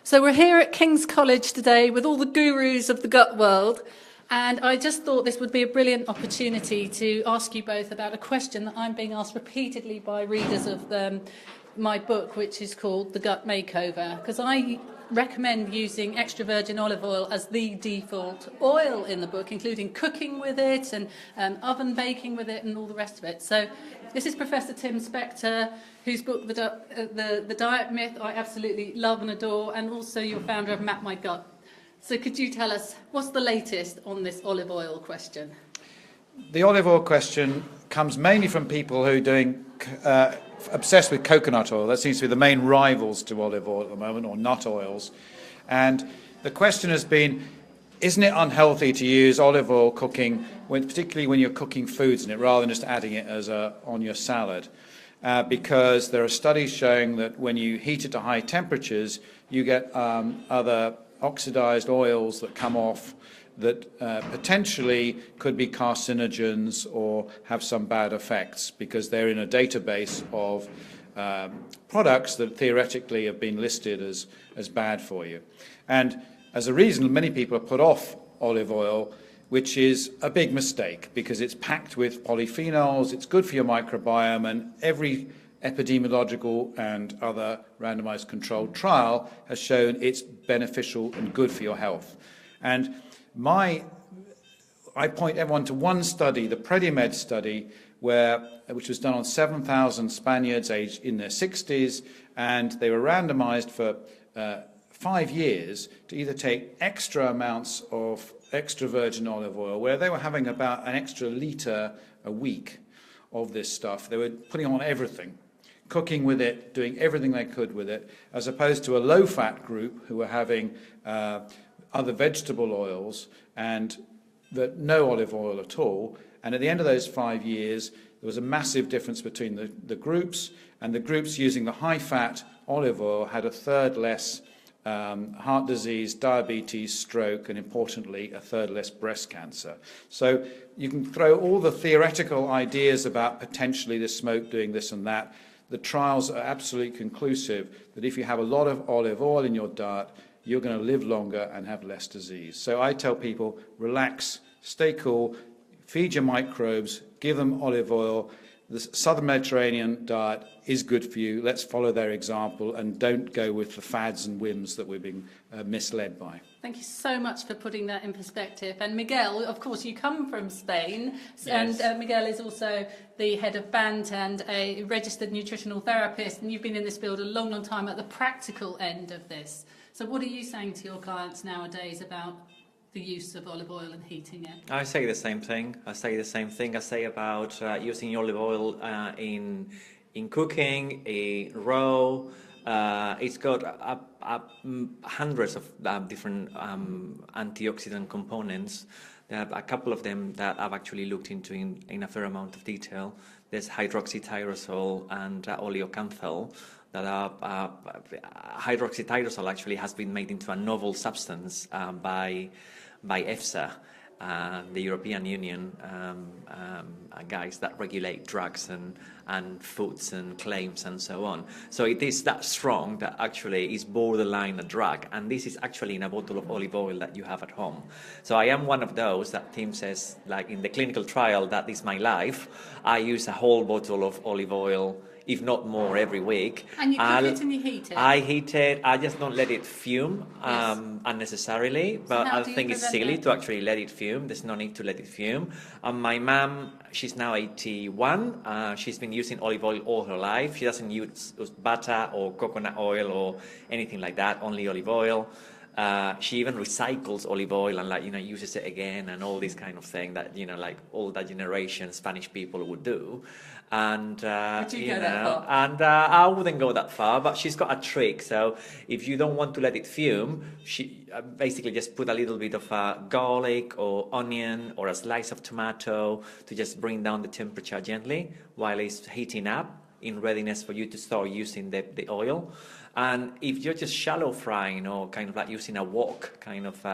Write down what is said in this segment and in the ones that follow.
So we're here at King's College today with all the gurus of the gut world, and I just thought this would be a brilliant opportunity to ask you both about a question that I'm being asked repeatedly by readers of my book, which is called The Gut Makeover, because I recommend using extra virgin olive oil as the default oil in the book, including cooking with it and oven baking with it and all the rest of it. So this is Professor Tim Spector, whose book, The Diet Myth, I absolutely love and adore, and also you're founder of Map My Gut. So could you tell us, what's the latest on this olive oil question? The olive oil question comes mainly from people who are doing obsessed with coconut oil. That seems to be the main rivals to olive oil at the moment, or nut oils. And the question has been, isn't it unhealthy to use olive oil cooking, particularly when you're cooking foods in it, rather than just adding it as on your salad? Because there are studies showing that when you heat it to high temperatures, you get other oxidized oils that come off that potentially could be carcinogens or have some bad effects, because they're in a database of products that theoretically have been listed as bad for you. And as a reason, many people are put off olive oil, which is a big mistake, because it's packed with polyphenols, it's good for your microbiome, and every epidemiological and other randomized controlled trial has shown it's beneficial and good for your health. And I point everyone to one study, the Predimed study, which was done on 7,000 Spaniards aged in their 60s, and they were randomized for 5 years to either take extra amounts of extra virgin olive oil, where they were having about an extra litre a week of this stuff. They were putting on everything, cooking with it, doing everything they could with it, as opposed to a low-fat group who were having other vegetable oils and no olive oil at all. And at the end of those 5 years, there was a massive difference between the groups, and the groups using the high-fat olive oil had a third less heart disease, diabetes, stroke, and importantly, a third less breast cancer. So you can throw all the theoretical ideas about potentially the smoke doing this and that. The trials are absolutely conclusive that if you have a lot of olive oil in your diet, you're going to live longer and have less disease. So I tell people, relax, stay cool, feed your microbes, give them olive oil. The Southern Mediterranean diet is good for you. Let's follow their example and don't go with the fads and whims that we're being misled by. Thank you so much for putting that in perspective. And Miguel, of course, you come from Spain, yes. And Miguel is also the head of BANT and a registered nutritional therapist, and you've been in this field a long, long time at the practical end of this. So what are you saying to your clients nowadays about the use of olive oil and heating it? I say the same thing. I say about using olive oil in cooking, raw. It's got hundreds of different antioxidant components. There are a couple of them that I've actually looked into in a fair amount of detail. There's hydroxytyrosol and oleocanthal. That hydroxytyrosol actually has been made into a novel substance by EFSA, the European Union guys that regulate drugs and foods and claims and so on. So it is that strong that actually is borderline a drug, and this is actually in a bottle of olive oil that you have at home. So I am one of those that Tim says, like in the clinical trial, that is my life. I use a whole bottle of olive oil, if not more, every week. And you cook it and you heat it? I heat it. I just don't let it fume unnecessarily. But So I think it's silly to actually let it fume. There's no need to let it fume. My mum, she's now 81. She's been using olive oil all her life. She doesn't use butter or coconut oil or anything like that, only olive oil. She even recycles olive oil and uses it again and all this kind of thing that like all that generation Spanish people would do. And Would you go that far? And I wouldn't go that far, but she's got a trick. So if you don't want to let it fume, she basically just put a little bit of garlic or onion or a slice of tomato to just bring down the temperature gently while it's heating up, in readiness for you to start using the oil. And if you're just shallow frying or kind of like using a wok, kind of,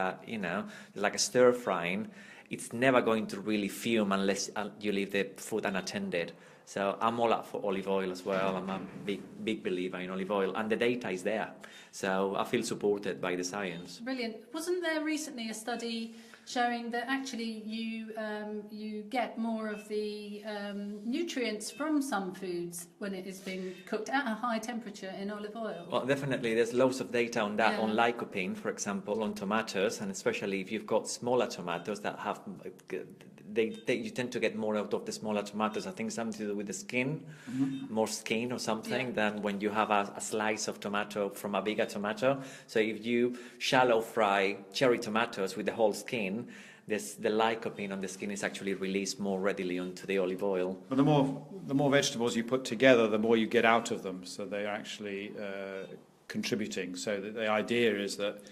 like a stir frying, it's never going to really fume unless you leave the food unattended. So I'm all up for olive oil as well. I'm a big believer in olive oil, and the data is there. So I feel supported by the science. Brilliant. Wasn't there recently a study showing that actually you get more of the nutrients from some foods when it is being cooked at a high temperature in olive oil? Well, definitely, there's loads of data on that, Yeah. on lycopene, for example, on tomatoes, and especially if you've got smaller tomatoes that have, you tend to get more out of the smaller tomatoes. I think something to do with the skin, more skin or something, than when you have a slice of tomato from a bigger tomato. So if you shallow fry cherry tomatoes with the whole skin, the lycopene on the skin is actually released more readily onto the olive oil. But the more vegetables you put together, the more you get out of them. So they're actually contributing. So the idea is that,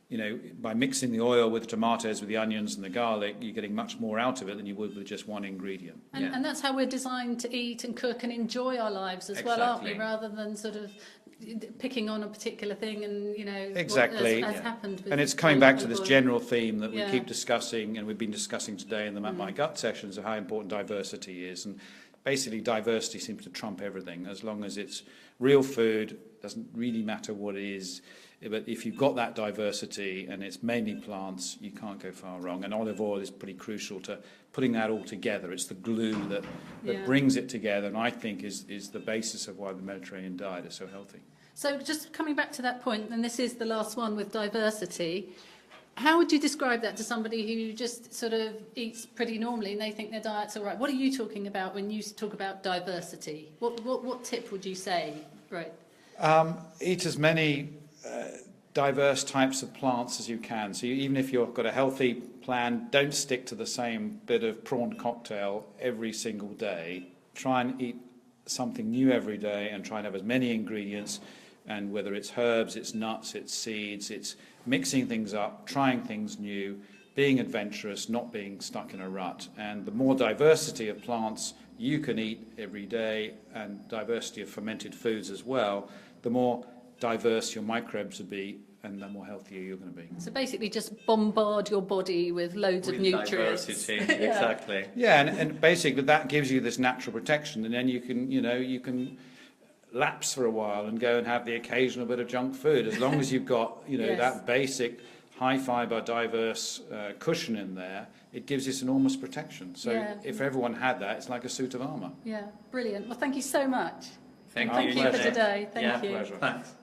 you know, by mixing the oil with the tomatoes, with the onions and the garlic, you're getting much more out of it than you would with just one ingredient. And that's how we're designed to eat and cook and enjoy our lives as well, aren't we? Exactly. Rather than sort of picking on a particular thing and, you know, Exactly. as happened with And it's coming back to olive this oil. general theme that we Yeah. keep discussing, and we've been discussing today in the Map My Gut sessions, of how important diversity is. And basically diversity seems to trump everything. As long as it's real food, doesn't really matter what it is. But if you've got that diversity and it's mainly plants, you can't go far wrong. And olive oil is pretty crucial to putting that all together. It's the glue that Yeah. brings it together, and I think is the basis of why the Mediterranean diet is so healthy. So just coming back to that point, and this is the last one with diversity, how would you describe that to somebody who just sort of eats pretty normally and they think their diet's all right? What are you talking about when you talk about diversity? What tip would you say? Right. Eat as many diverse types of plants as you can. So even if you've got a healthy plan, don't stick to the same bit of prawn cocktail every single day. Try and eat something new every day and try and have as many ingredients, and whether it's herbs, it's nuts, it's seeds, it's mixing things up, trying things new, being adventurous, not being stuck in a rut. And the more diversity of plants you can eat every day, and diversity of fermented foods as well, the more diverse your microbes will be, and the more healthier you're going to be. So basically just bombard your body with loads of nutrients. Exactly. Yeah, and basically that gives you this natural protection, and then you can lapse for a while and go and have the occasional bit of junk food, as long as you've got Yes. that basic high fibre diverse cushion in there. It gives this enormous protection. So Yeah. if everyone had that, it's like a suit of armour. Yeah, brilliant. Well, thank you so much. Thank Thank you for Jeannette. today. Thank you. Pleasure. Thanks.